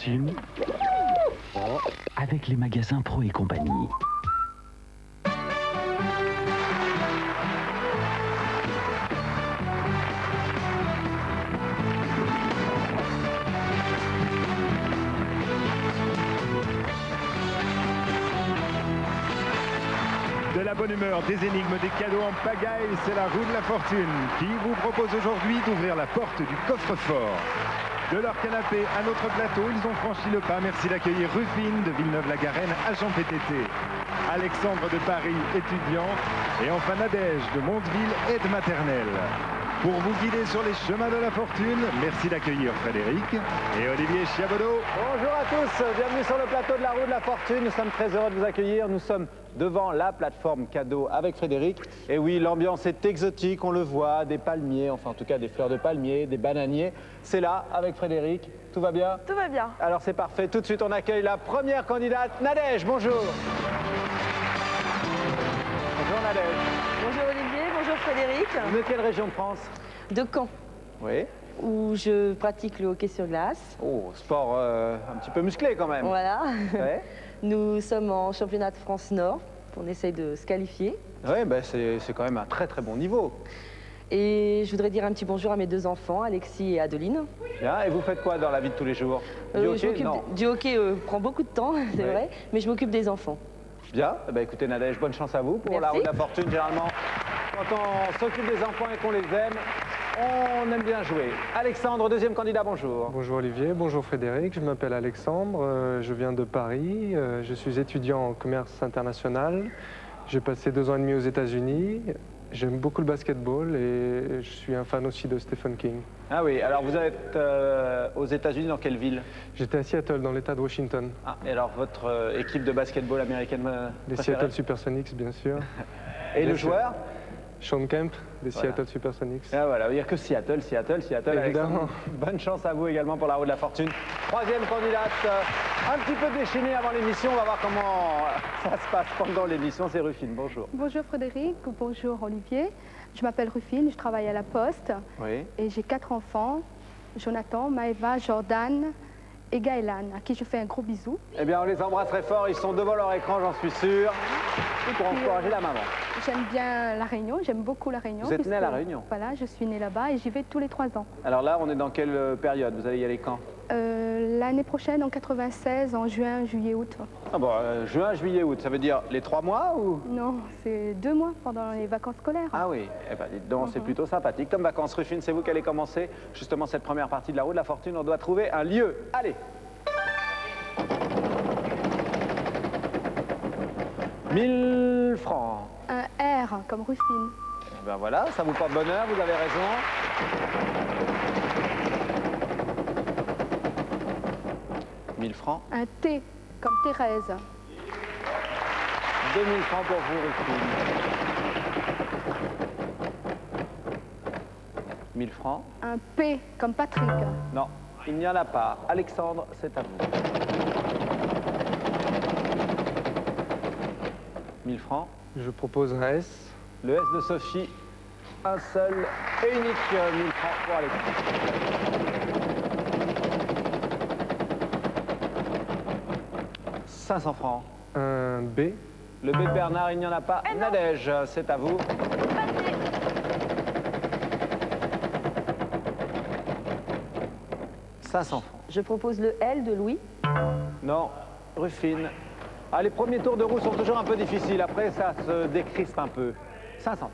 fortune avec les magasins Pro et compagnie. De la bonne humeur, des énigmes, des cadeaux en pagaille, c'est la roue de la fortune qui vous propose aujourd'hui d'ouvrir la porte du coffre-fort. De leur canapé à notre plateau, ils ont franchi le pas. Merci d'accueillir Rufine de Villeneuve-la-Garenne, agent PTT. Alexandre de Paris, étudiant. Et enfin Nadège de Mondeville, aide maternelle. Pour vous guider sur les chemins de la fortune, merci d'accueillir Frédéric et Olivier Chiabodo. Bonjour à tous, bienvenue sur le plateau de la roue de la fortune. Nous sommes très heureux de vous accueillir. Nous sommes devant la plateforme cadeau avec Frédéric. Et oui, l'ambiance est exotique, on le voit, des palmiers, enfin en tout cas des fleurs de palmiers, des bananiers. C'est là avec Frédéric. Tout va bien? Tout va bien. Alors c'est parfait. Tout de suite, on accueille la première candidate, Nadège. Bonjour. Bonjour Nadège. Bonjour Olivier, bonjour Frédéric. Vous êtes de quelle région de France? De Caen, Oui. où je pratique le hockey sur glace. Oh, sport un petit peu musclé quand même. Voilà. Ouais. Nous sommes en championnat de France Nord. On essaye de se qualifier. Oui, ben c'est quand même un très très bon niveau. Et je voudrais dire un petit bonjour à mes deux enfants, Alexis et Adeline. Bien, et vous faites quoi dans la vie de tous les jours? Du Je hockey? m'occupe Non. du hockey prend beaucoup de temps, c'est Ouais. vrai, mais je m'occupe des enfants. Bien, eh ben, écoutez Nadège, bonne chance à vous pour Merci. la roue de la fortune. Généralement, quand on s'occupe des enfants et qu'on les aime, on aime bien jouer. Alexandre, deuxième candidat, bonjour. Bonjour Olivier, bonjour Frédéric, je m'appelle Alexandre, je viens de Paris, je suis étudiant en commerce international, j'ai passé 2 ans et demi aux États-Unis, j'aime beaucoup le basketball et je suis un fan aussi de Stephen King. Ah oui, alors vous êtes aux États-Unis, dans quelle ville? J'étais à Seattle, dans l'État de Washington. Ah, et alors votre équipe de basketball américaine Les préférée? Seattle Supersonics, bien sûr. Et le Bien sûr. joueur? Sean Kemp, des Voilà. Seattle Supersonics. Ah voilà, il n'y a que Seattle. Évidemment. Alexandre. Bonne chance à vous également pour la roue de la fortune. Troisième candidate, un petit peu déchaînée avant l'émission. On va voir comment ça se passe pendant l'émission. C'est Rufine, bonjour. Bonjour Frédéric, bonjour Olivier. Je m'appelle Rufine, je travaille à la Poste Oui. et j'ai 4 enfants, Jonathan, Maëva, Jordan et Gaëlan, à qui je fais un gros bisou. Eh bien, on les embrasse très fort. Ils sont devant leur écran, j'en suis sûr. Pour encourager la maman. J'aime bien La Réunion, j'aime beaucoup La Réunion. Vous êtes née à La puisque, Réunion? Voilà, je suis née là-bas et j'y vais tous les 3 ans. Alors là, on est dans quelle période? Vous allez y aller quand? L'année prochaine, en 96, en juin, juillet, août. Ah bon, juin, juillet, août. Ça veut dire les 3 mois ou? Non, c'est 2 mois pendant les vacances scolaires. Ah oui, eh ben, dites donc, c'est plutôt sympathique. Comme vacances, Rufine, c'est vous qui allez commencer justement cette première partie de la roue de la fortune. On doit trouver un lieu. Allez! 1000 francs. Un R comme Rufine. Eh ben voilà, ça vous porte bonheur, vous avez raison. « 1000 francs. Un T comme Thérèse. 2000 francs pour vous, Rufine. 1000 francs. Un P comme Patrick. Non, il n'y en a pas. Alexandre, c'est à vous. 1000 francs. Je propose un S. Le S de Sophie, un seul et unique 1000 francs pour Alexandre. 500 francs. Un B. Le B de Bernard, il n'y en a pas. Nadège, c'est à vous. 500 francs. Je propose le L de Louis. Non, Rufine. Ah, les premiers tours de roue sont toujours un peu difficiles. Après, ça se décrispe un peu. 500.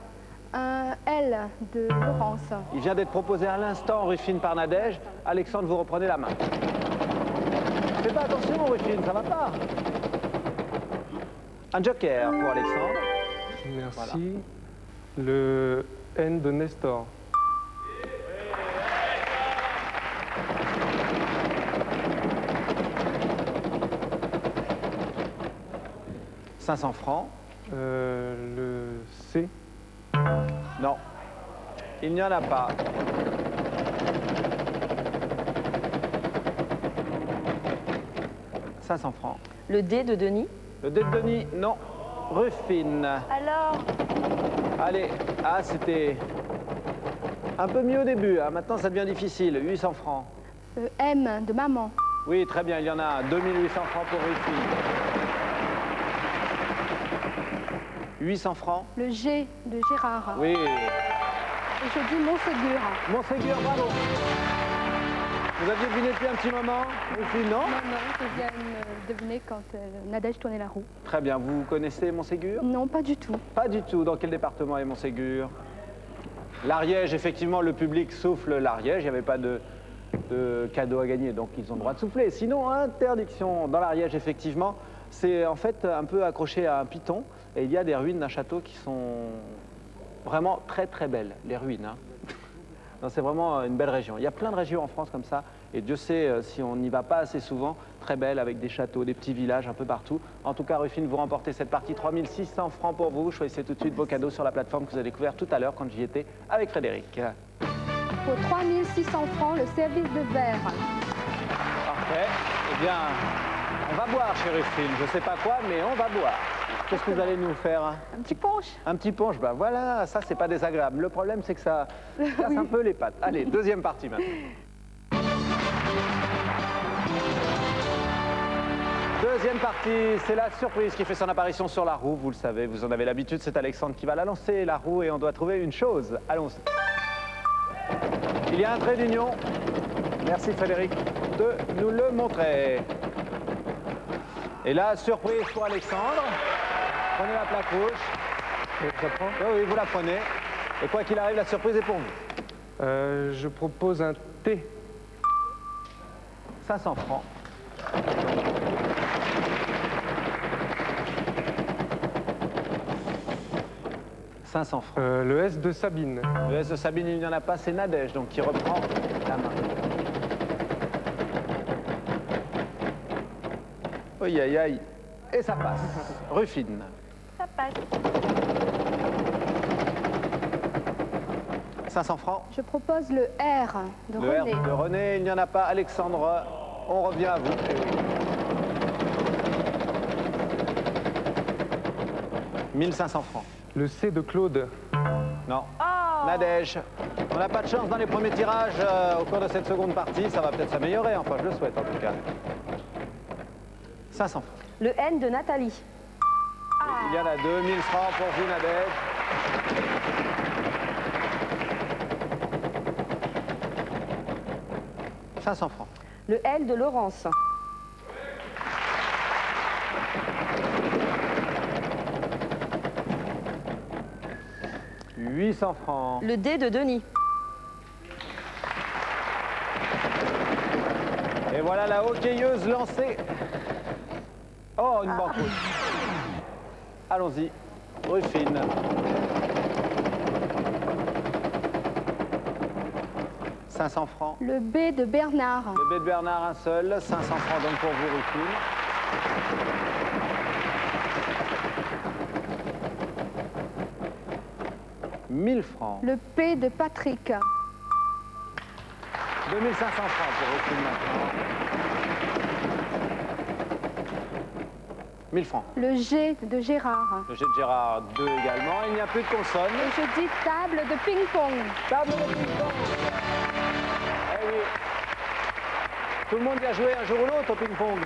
Un L de Laurence. Il vient d'être proposé à l'instant, Rufine, par Nadège. Alexandre, vous reprenez la main. Faites pas attention, Rufine, ça va pas. Un joker pour Alexandre. Merci. Le N de Nestor. « 500 francs. Le C. Non, il n'y en a pas. « 500 francs. Le D de Denis. Le dé de Denis, non. Rufine. Alors, Allez, ah, c'était un peu mieux au début. Hein. Maintenant, ça devient difficile. 800 francs. M de maman. Oui, très bien, il y en a un. 2800 francs pour Ruffin. 800 francs. Le G de Gérard. Oui. Et je dis Montségur. Montségur, bravo. Vous aviez deviné depuis un petit moment, Ruffin, non? Non, non, je viens de deviner quand Nadège tournait la roue. Très bien, vous connaissez Montségur? Non, pas du tout. Pas du tout. Dans quel département est Montségur? L'Ariège, effectivement, le public souffle l'Ariège. Il n'y avait pas de cadeau à gagner, donc ils ont le droit de souffler. Sinon, interdiction. Dans l'Ariège, effectivement, c'est en fait un peu accroché à un piton. Et il y a des ruines d'un château qui sont vraiment très très belles, les ruines. Hein. C'est vraiment une belle région. Il y a plein de régions en France comme ça. Et Dieu sait si on n'y va pas assez souvent, très belles avec des châteaux, des petits villages un peu partout. En tout cas, Ruffin, vous remportez cette partie. 3600 francs pour vous. Choisissez tout de suite vos cadeaux sur la plateforme que vous avez découvert tout à l'heure quand j'y étais avec Frédéric. Pour 3600 francs, le service de verre. Parfait. Eh bien, on va boire chez Ruffin. Je ne sais pas quoi, mais on va boire. Qu'est-ce que vous allez nous faire? Un petit punch. Un petit punch, ben voilà, ça c'est pas désagréable. Le problème c'est que ça casse un peu les pattes. Allez, deuxième partie maintenant. Deuxième partie, c'est la surprise qui fait son apparition sur la roue. Vous le savez, vous en avez l'habitude, c'est Alexandre qui va la lancer, la roue, et on doit trouver une chose. Allons-y. Il y a un trait d'union. Merci Frédéric de nous le montrer. Et là, surprise pour Alexandre. Prenez la plaque rouge. Je la prends. Oui, vous la prenez. Et quoi qu'il arrive, la surprise est pour vous. Je propose un thé. 500 francs. « 500 francs. Le S de Sabine. Le S de Sabine, il n'y en a pas, c'est Nadège, donc qui reprend la main. Aïe, aïe, aïe. Et ça passe. Ruffin. Ça passe. 500 francs. Je propose le R de Le René. R de René, il n'y en a pas. Alexandre, on revient à vous. 1500 francs. Le C de Claude. Non. Nadège. On n'a pas de chance dans les premiers tirages au cours de cette seconde partie. Ça va peut-être s'améliorer, enfin je le souhaite en tout cas. 500 francs. Le N de Nathalie. Il y en a 2000 francs pour vous, Nadège. « 500 francs. Le L de Laurence. « 800 francs. Le D de Denis. Et voilà la hockeyeuse lancée. Oh, une banqueroute. Allons-y. Ruffin. « 500 francs. Le B de Bernard. Le B de Bernard, un seul. 500 francs donc pour vous, Ruffin. « 1000 francs. Le P de Patrick. 2500 francs pour Ruffin maintenant. 1000 francs. Le G de Gérard. Le jet de Gérard, 2 également. Il n'y a plus de consonne. Et je dis table de ping-pong. Table de ping-pong. Eh oui. Tout le monde y a joué un jour ou l'autre au ping-pong.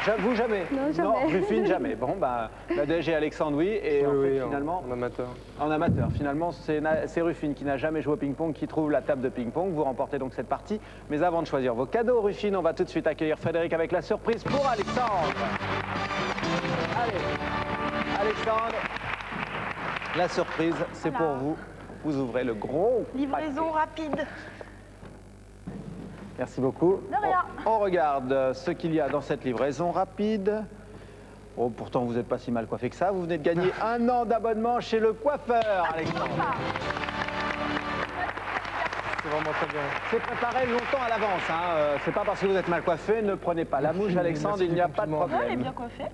J'avoue, jamais. Non, jamais. Non, Ruffin, jamais. Bon, ben, Nadège et Alexandre, oui. Et en fait, Oui, finalement, en amateur. en amateur, finalement, c'est Ruffin qui n'a jamais joué au ping-pong qui trouve la table de ping-pong. Vous remportez donc cette partie. Mais avant de choisir vos cadeaux, Ruffin, on va tout de suite accueillir Frédéric avec la surprise pour Alexandre. Allez, Alexandre, la surprise, c'est pour vous. Vous ouvrez le gros Livraison rapide. Merci beaucoup. De rien. On regarde ce qu'il y a dans cette livraison rapide. Oh, pourtant, vous n'êtes pas si mal coiffé que ça. Vous venez de gagner 1 an d'abonnement chez le coiffeur, Alexandre. C'est vraiment très bien. C'est préparé longtemps à l'avance. Hein. C'est pas parce que vous êtes mal coiffé, ne prenez pas la mouche, Alexandre, il n'y a pas de Non, elle est problème. bien coiffée.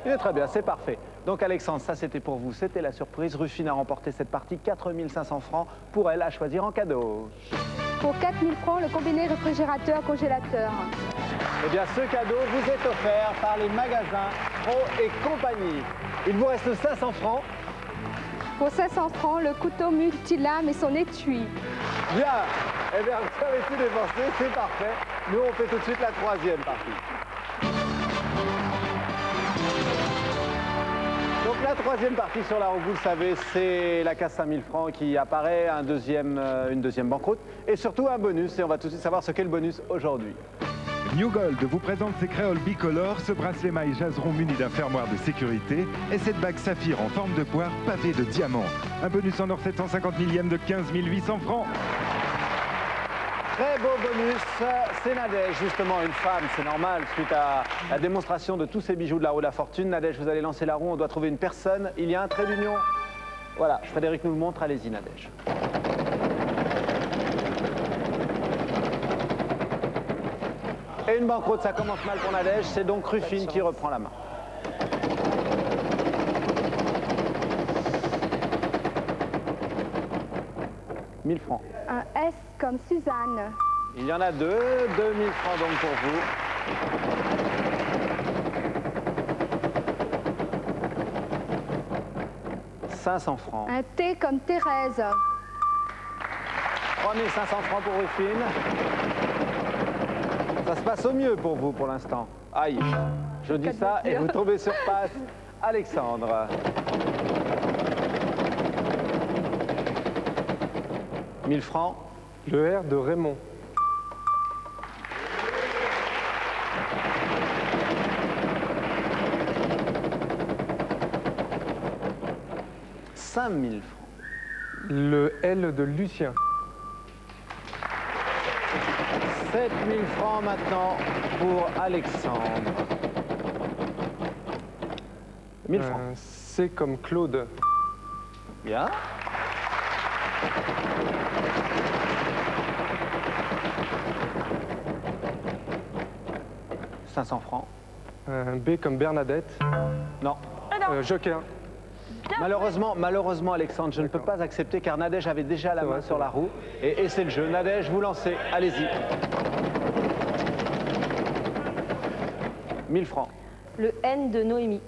Il est très bien, c'est parfait. Donc Alexandre, ça c'était pour vous, c'était la surprise. Ruffin a remporté cette partie, 4500 francs pour elle à choisir en cadeau. Pour 4000 francs, le combiné réfrigérateur-congélateur. Eh bien, ce cadeau vous est offert par les magasins Pro et compagnie. Il vous reste 500 francs. Pour 500 francs, le couteau multilame et son étui. Bien. Eh bien, vous avez tout dépensé, c'est parfait. Nous, on fait tout de suite la troisième partie. Donc la troisième partie sur la roue, vous le savez, c'est la casse 5000 francs qui apparaît, une deuxième banqueroute et surtout un bonus. Et on va tout de suite savoir ce qu'est le bonus aujourd'hui. New Gold vous présente ses créoles bicolores, ce bracelet maille jaseron muni d'un fermoir de sécurité et cette bague saphir en forme de poire pavée de diamants. Un bonus en or 750 millième de 15 800 francs. Très beau bonus, c'est Nadège, justement une femme, c'est normal, suite à la démonstration de tous ces bijoux de la roue de la fortune. Nadège, vous allez lancer la roue, on doit trouver une personne, il y a un trait d'union. Voilà, Frédéric nous le montre, allez-y Nadège. Et une banqueroute, ça commence mal pour Nadège, c'est donc Rufine qui reprend la main. « 1000 francs. Un S comme Suzanne. Il y en a deux, 2000 francs donc pour vous. « 500 francs. Un T comme Thérèse. 3500 francs pour Rufine. Ça se passe au mieux pour vous pour l'instant. Aïe, je dis ça et vous tombez sur passe. Alexandre. 1000 francs. Le R de Raymond. « 5000 francs. Le L de Lucien. 7000 francs maintenant pour Alexandre. 1000 francs. C comme Claude. Bien. « 500 francs. B comme Bernadette. Non. Joker. Malheureusement, Alexandre, je ne peux pas accepter car Nadège avait déjà la main sur la roue. Et c'est le jeu. Nadège, vous lancez. Allez-y. 1000 francs. Le N de Noémie.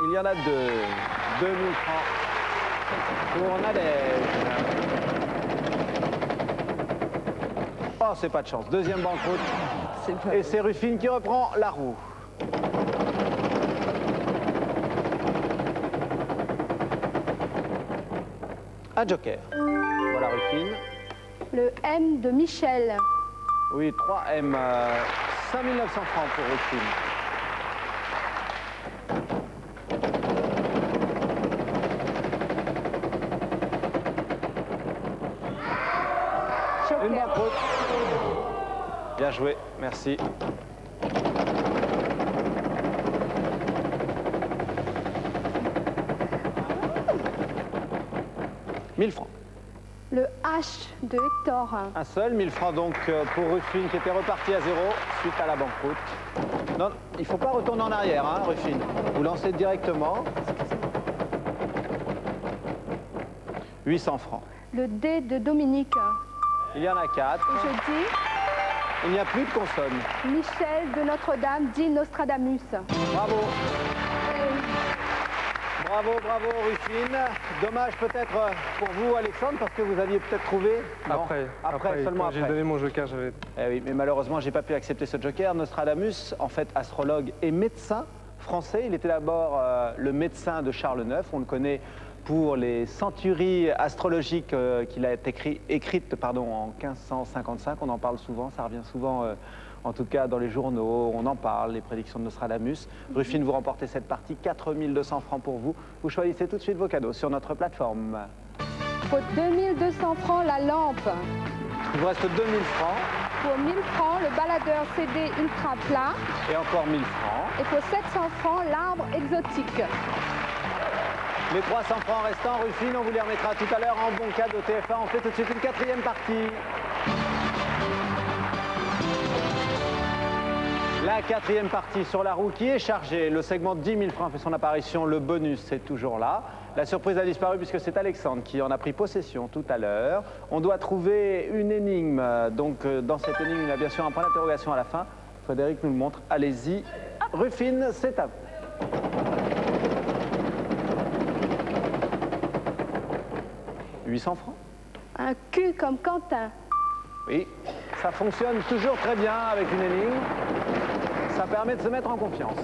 Il y en a deux. 2000 francs pour Nadège. Oh, c'est pas de chance. Deuxième banqueroute. Et c'est Rufine qui reprend la roue. Un joker. Voilà Rufine. Le M de Michel. Oui, 3M. 5900 francs pour Rufine. Joker. Une banqueroute. Bien joué, merci. « 1000 francs. Le H de Hector. Un seul, 1000 francs donc pour Rufine qui était reparti à 0 suite à la banqueroute. Non, il ne faut pas retourner en arrière, hein, Rufine. Vous lancez directement. 800 francs. Le D de Dominique. Il y en a 4. Je dis Il n'y a plus de consonnes. Michel de Notre-Dame dit Nostradamus. Bravo. Bravo, Rufine. Dommage peut-être pour vous, Alexandre, parce que vous aviez peut-être trouvé. Non. Après, Seulement quand j'ai après. donné mon joker, j'avais... Eh oui, mais malheureusement, j'ai pas pu accepter ce joker. Nostradamus, en fait, astrologue et médecin français. Il était d'abord le médecin de Charles IX. On le connaît pour les centuries astrologiques qu'il a écrites en 1555. On en parle souvent, ça revient souvent, en tout cas dans les journaux. On en parle, les prédictions de Nostradamus. Rufine, vous remportez cette partie, 4200 francs pour vous. Vous choisissez tout de suite vos cadeaux sur notre plateforme. Pour 2200 francs, la lampe. Il vous reste 2000 francs Pour 1000 francs, le baladeur CD ultra plat. et encore 1000 francs. Et pour 700 francs, l'arbre exotique. Les 300 francs restants, Rufine, on vous les remettra tout à l'heure en bon cadeau TF1. On fait tout de suite une quatrième partie. La quatrième partie sur la roue qui est chargée. Le segment de 10 000 francs fait son apparition. Le bonus, c'est toujours là. La surprise a disparu puisque c'est Alexandre qui en a pris possession tout à l'heure. On doit trouver une énigme. Donc, dans cette énigme, il y a bien sûr un point d'interrogation à la fin. Frédéric nous le montre. Allez-y. Rufine, c'est à vous. « 800 francs. Un Q comme Quentin. Oui, ça fonctionne toujours très bien avec une énigme. Ça permet de se mettre en confiance.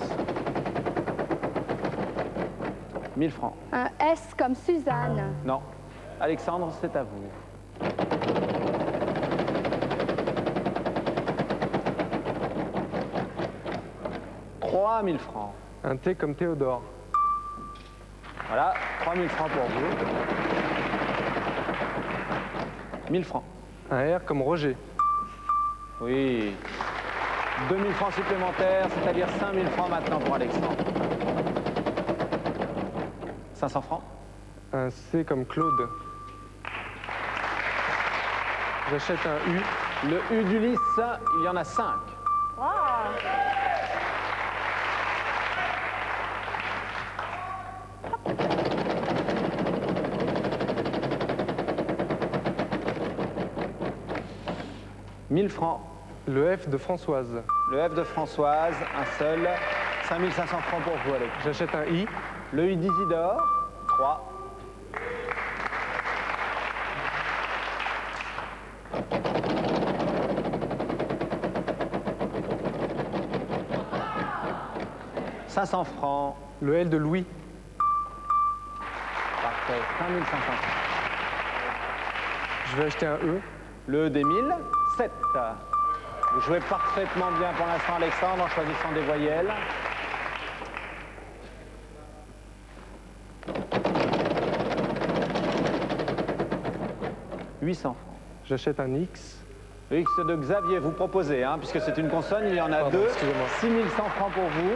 1000 francs. Un S comme Suzanne. Non. Alexandre, c'est à vous. « 3000 francs. Un T comme Théodore. Voilà, 3000 francs pour vous. 1000 francs. Un R comme Roger. Oui. 2000 francs supplémentaires, c'est-à-dire 5000 francs maintenant pour Alexandre. 500 francs. Un C comme Claude. J'achète un U. Le U d'Ulysse, il y en a 5. Wow. « 1000 francs. Le F de Françoise. Le F de Françoise, un seul. 5500 francs pour vous, Alex. J'achète un I. Le U d'Isidore, 3. « 500 francs. Le L de Louis. Parfait. 5500 francs. Je vais acheter un E. Le E des 1000, 7. Vous jouez parfaitement bien pour l'instant, Alexandre, en choisissant des voyelles. « 800 francs. J'achète un X. Le X de Xavier, vous proposez, hein, puisque c'est une consonne, il y en a Pardon, deux. excusez-moi. 6100 francs pour vous.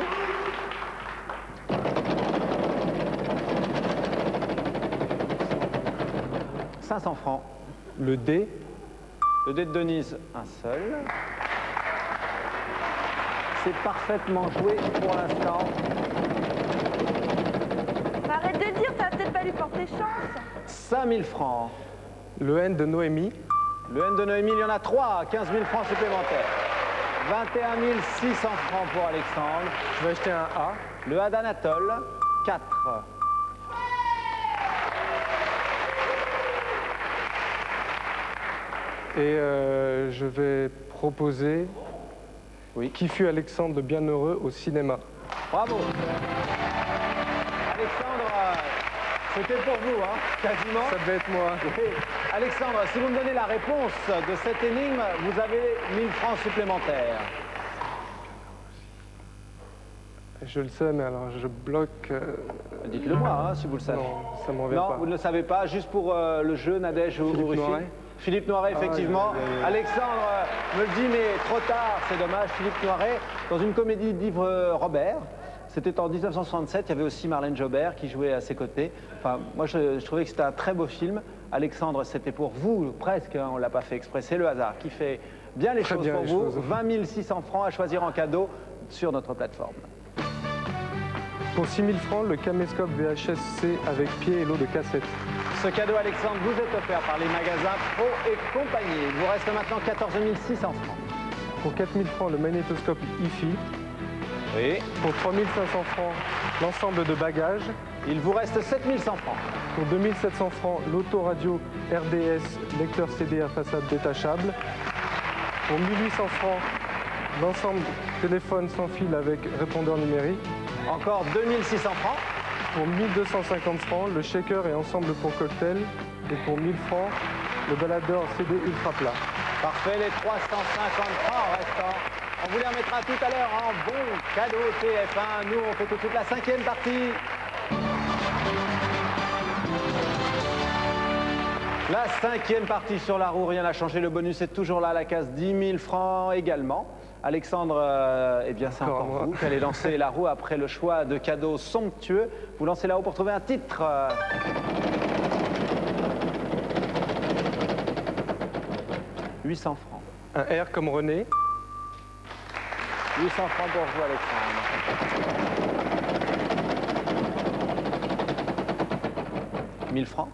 « 500 francs. Le D. Le dé de Denise, un seul. C'est parfaitement joué pour l'instant. Arrête de dire, ça va peut-être pas lui porter chance. 5000 francs. Le N de Noémie. Le N de Noémie, il y en a 3, 15 000 francs supplémentaires. 21 600 francs pour Alexandre. Je vais acheter un A. Le A d'Anatole, 4. Et je vais proposer Oui. Qui fut Alexandre le Bienheureux au cinéma. Bravo. Alexandre, c'était pour vous, hein, quasiment. Ça devait être moi. Oui. Alexandre, si vous me donnez la réponse de cette énigme, vous avez 1000 francs supplémentaires. Je le sais, mais alors je bloque. Dites-le moi, hein, si vous le savez. Non, ça me revient Non, pas. vous ne le savez pas, juste pour le jeu, Nadège ou Philippe Russie. Noiret. Philippe Noiret, effectivement. Aïe, aïe, aïe. Alexandre me le dit, mais trop tard, c'est dommage. Philippe Noiret, dans une comédie d'Yves Robert. C'était en 1967, il y avait aussi Marlène Jobert qui jouait à ses côtés. Enfin, moi, je trouvais que c'était un très beau film. Alexandre, c'était pour vous, presque, hein, on ne l'a pas fait exprès. C'est le hasard qui fait bien les Très choses bien pour les vous. choses. 20 600 francs à choisir en cadeau sur notre plateforme. Pour 6000 francs, le caméscope VHS-C avec pied et lot de cassette. Ce cadeau, Alexandre, vous est offert par les magasins Pro et compagnie. Il vous reste maintenant 14 600 francs. Pour 4000 francs, le magnétoscope IFI. Oui. Pour 3500 francs, l'ensemble de bagages. Il vous reste 7100 francs. Pour 2700 francs, l'autoradio RDS, lecteur CD à façade détachable. Pour 1800 francs, l'ensemble téléphone sans fil avec répondeur numérique. Encore 2600 francs. Pour 1250 francs, le shaker et ensemble pour cocktail. Et pour 1000 francs, le baladeur CD ultra plat. Parfait, les 350 francs restants. On vous les remettra tout à l'heure en bon cadeau TF1. Nous, on fait tout de suite la 5e partie. La 5e partie sur la roue, rien n'a changé. Le bonus est toujours là, la case 10 000 francs également. Alexandre, eh bien c'est encore vous qui allez lancer la roue après le choix de cadeaux somptueux. Vous lancez la roue pour trouver un titre. 800 francs. Un R comme René. 800 francs pour vous, Alexandre. 1000 francs.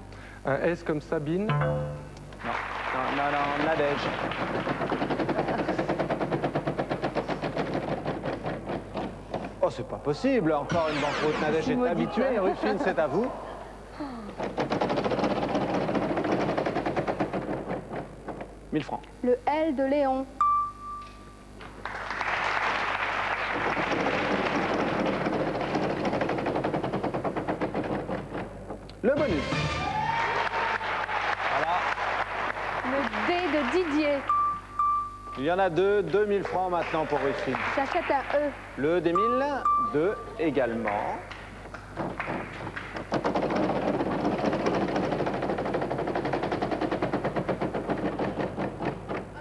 Un S comme Sabine. Non, Nadège. Oh, c'est pas possible. Encore une banqueroute. Nadège est habituée. Rufine, c'est à vous. 1000 francs. Le L de Léon. Le bonus. Voilà. Le D de Didier. Il y en a deux, 2000 francs maintenant pour Ruffin. J'achète un E. Le E des 1000, 2 également.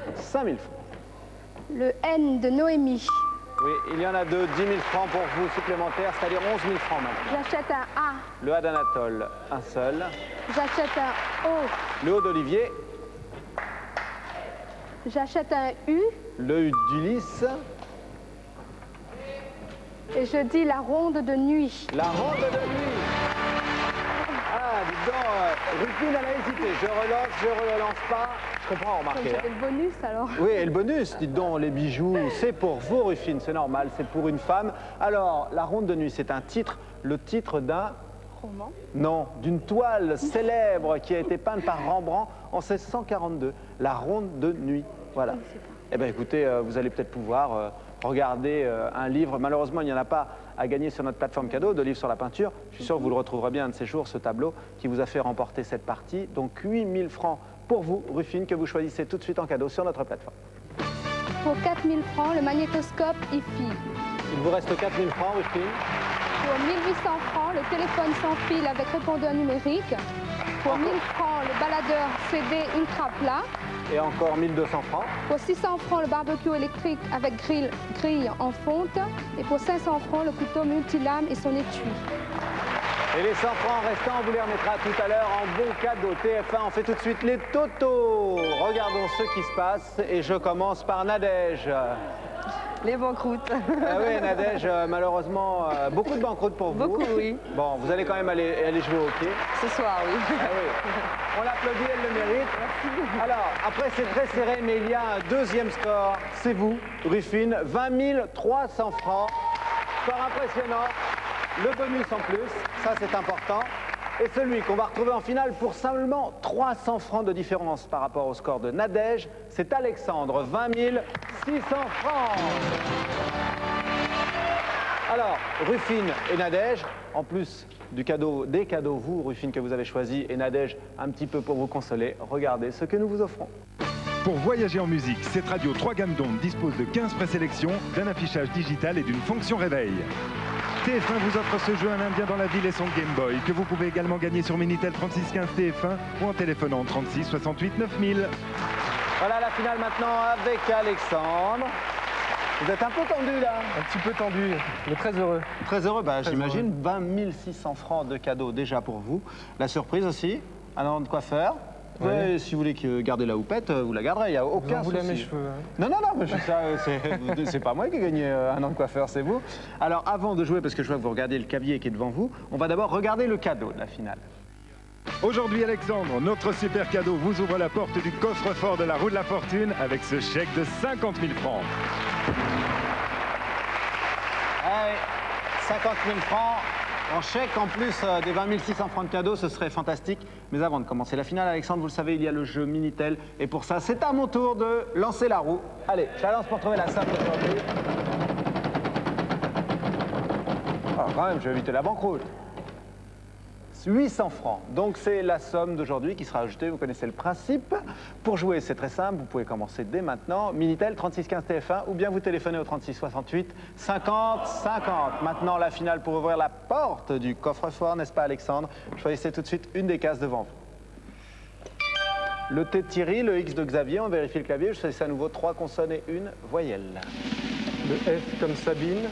« 5000 francs. Le N de Noémie. Oui, il y en a deux, 10 000 francs pour vous supplémentaires, c'est-à-dire 11 000 francs maintenant. J'achète un A. Le A d'Anatole, un seul. J'achète un O. Le O d'Olivier, J'achète un U. le U d'Ulysse, Et je dis la ronde de nuit. la ronde de nuit. Ah, dis donc, Ruffin, elle a hésité. Je relance pas. Je comprends, Comme remarquez. j'avais le bonus alors. Oui, et le bonus, dites donc, les bijoux, c'est pour vous, Ruffin, c'est normal, c'est pour une femme. Alors, la ronde de nuit, c'est un titre, le titre d'un... Roman. Non, d'une toile célèbre qui a été peinte par Rembrandt en 1642, la ronde de nuit. Voilà. Eh bien, écoutez, vous allez peut-être pouvoir regarder un livre. Malheureusement, il n'y en a pas à gagner sur notre plateforme cadeau, de livres sur la peinture. Je suis sûr que vous le retrouverez bien un de ces jours, ce tableau qui vous a fait remporter cette partie. Donc, 8 000 francs pour vous, Ruffin, que vous choisissez tout de suite en cadeau sur notre plateforme. Pour 4 000 francs, le magnétoscope IFI. Il vous reste 4 000 francs, Ruffin. Pour 1 800 francs, le téléphone sans fil avec répondeur numérique. Pour 1 000 francs, le baladeur CD ultra plat. Et encore 1 200 francs. Pour 600 francs, le barbecue électrique avec grille en fonte. Et pour 500 francs, le couteau multilame et son étui. Et les 100 francs restants, on vous les remettra tout à l'heure en bon cadeau. TF1, on fait tout de suite les totos. Regardons ce qui se passe et je commence par Nadège. Les banqueroutes. Ah oui, Nadège, malheureusement, beaucoup de banqueroute pour vous. Beaucoup, oui. Bon, vous allez quand même aller jouer au hockey. Ce soir, oui. Ah oui. On l'applaudit, elle le mérite. Alors, après, c'est très serré, mais il y a un deuxième score. C'est vous, Ruffin, 20 300 francs. Score impressionnant. Le bonus en plus, ça c'est important. Et celui qu'on va retrouver en finale pour seulement 300 francs de différence par rapport au score de Nadège, c'est Alexandre, 20 600 francs. Alors, Ruffin et Nadège, en plus des cadeaux, vous, Ruffin, que vous avez choisi, et Nadège, un petit peu pour vous consoler, regardez ce que nous vous offrons. Pour voyager en musique, cette radio 3 gammes d'ondes dispose de 15 présélections, d'un affichage digital et d'une fonction réveil. TF1 vous offre ce jeu Un Indien dans la ville et son Game Boy, que vous pouvez également gagner sur Minitel 3615 TF1 ou en téléphonant 36 68 9000. Voilà la finale maintenant avec Alexandre. Vous êtes un peu tendu là? Un petit peu tendu, mais très heureux. Très heureux, bah, Très j'imagine 20 600 francs de cadeaux déjà pour vous. La surprise aussi, un an de coiffeur. Ouais. Ouais, si vous voulez garder la houppette, vous la garderez, il n'y a Vous aucun en voulez souci. mes cheveux, hein. Non, mais c'est pas moi qui ai gagné un an de coiffeur, c'est vous. Alors avant de jouer, parce que je vois que vous regardez le clavier qui est devant vous, on va d'abord regarder le cadeau de la finale. Aujourd'hui, Alexandre, notre super cadeau vous ouvre la porte du coffre-fort de la roue de la fortune avec ce chèque de 50 000 francs. Allez, 50 000 francs en chèque, en plus des 20 600 francs de cadeau, ce serait fantastique. Mais avant de commencer la finale, Alexandre, vous le savez, il y a le jeu Minitel. Et pour ça, c'est à mon tour de lancer la roue. Allez, je la lance pour trouver la somme d'aujourd'hui. Alors quand même, je vais éviter la banqueroute. 800 francs. Donc c'est la somme d'aujourd'hui qui sera ajoutée, vous connaissez le principe. Pour jouer, c'est très simple, vous pouvez commencer dès maintenant. Minitel 3615 TF1 ou bien vous téléphonez au 36 68 50 50. Maintenant la finale pour ouvrir la porte du coffre-fort, n'est-ce pas Alexandre? Choisissez tout de suite une des cases devant vous. Le T de Thierry, le X de Xavier, on vérifie le clavier, je choisis à nouveau 3 consonnes et une voyelle. Le F comme Sabine,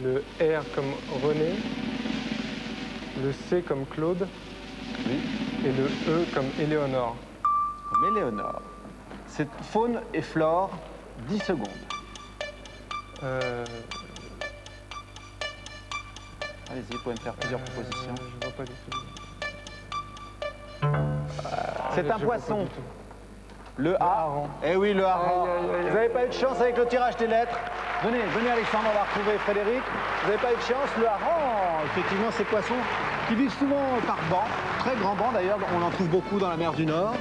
le R comme René, le C comme Claude, Oui. et le E comme Éléonore. Comme Éléonore. C'est faune et flore, 10 secondes. Allez-y, vous pouvez me faire plusieurs propositions. Je vois pas du tout. C'est un Je vois poisson. pas du tout. Le hareng. Eh oui, le hareng. Aïe, aïe, aïe, aïe. Vous n'avez pas eu de chance avec le tirage des lettres. Venez Alexandre, on va retrouver Frédéric. Vous n'avez pas eu de chance, le hareng. Effectivement, ces poissons qui vivent souvent par banc, très grands bancs d'ailleurs, on en trouve beaucoup dans la mer du Nord.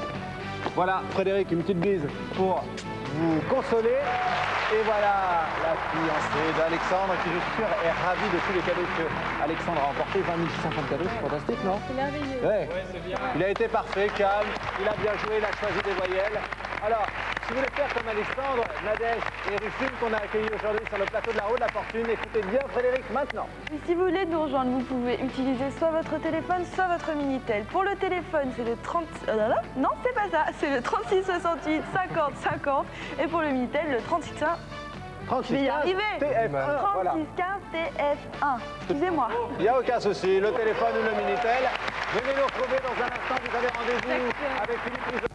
Voilà, Frédéric, une petite bise pour vous consoler. Et voilà la fiancée d'Alexandre qui, je suis sûr, est ravie de tous les cadeaux que Alexandre a emportés. 20 650 cadeaux, c'est fantastique, non? C'est merveilleux. Ouais, c'est bien. Il a été parfait, calme, il a bien joué, il a choisi des voyelles. Alors, si vous voulez faire comme Alexandre, Nadège et Rufine qu'on a accueillis aujourd'hui sur le plateau de la Roue de la Fortune, écoutez bien Frédéric maintenant. Et si vous voulez nous rejoindre, vous pouvez utiliser soit votre téléphone, soit votre Minitel. Pour le téléphone, c'est le 30... non, c'est pas ça. C'est le 36 68 50 50. Et pour le Minitel, le 36 15... 36 Je vais y arriver. TF1, 36 voilà. 15 TF1. Excusez-moi. Il n'y a aucun souci, le téléphone ou le Minitel. Venez nous retrouver dans un instant, vous avez rendez-vous avec Philippe Rizzo.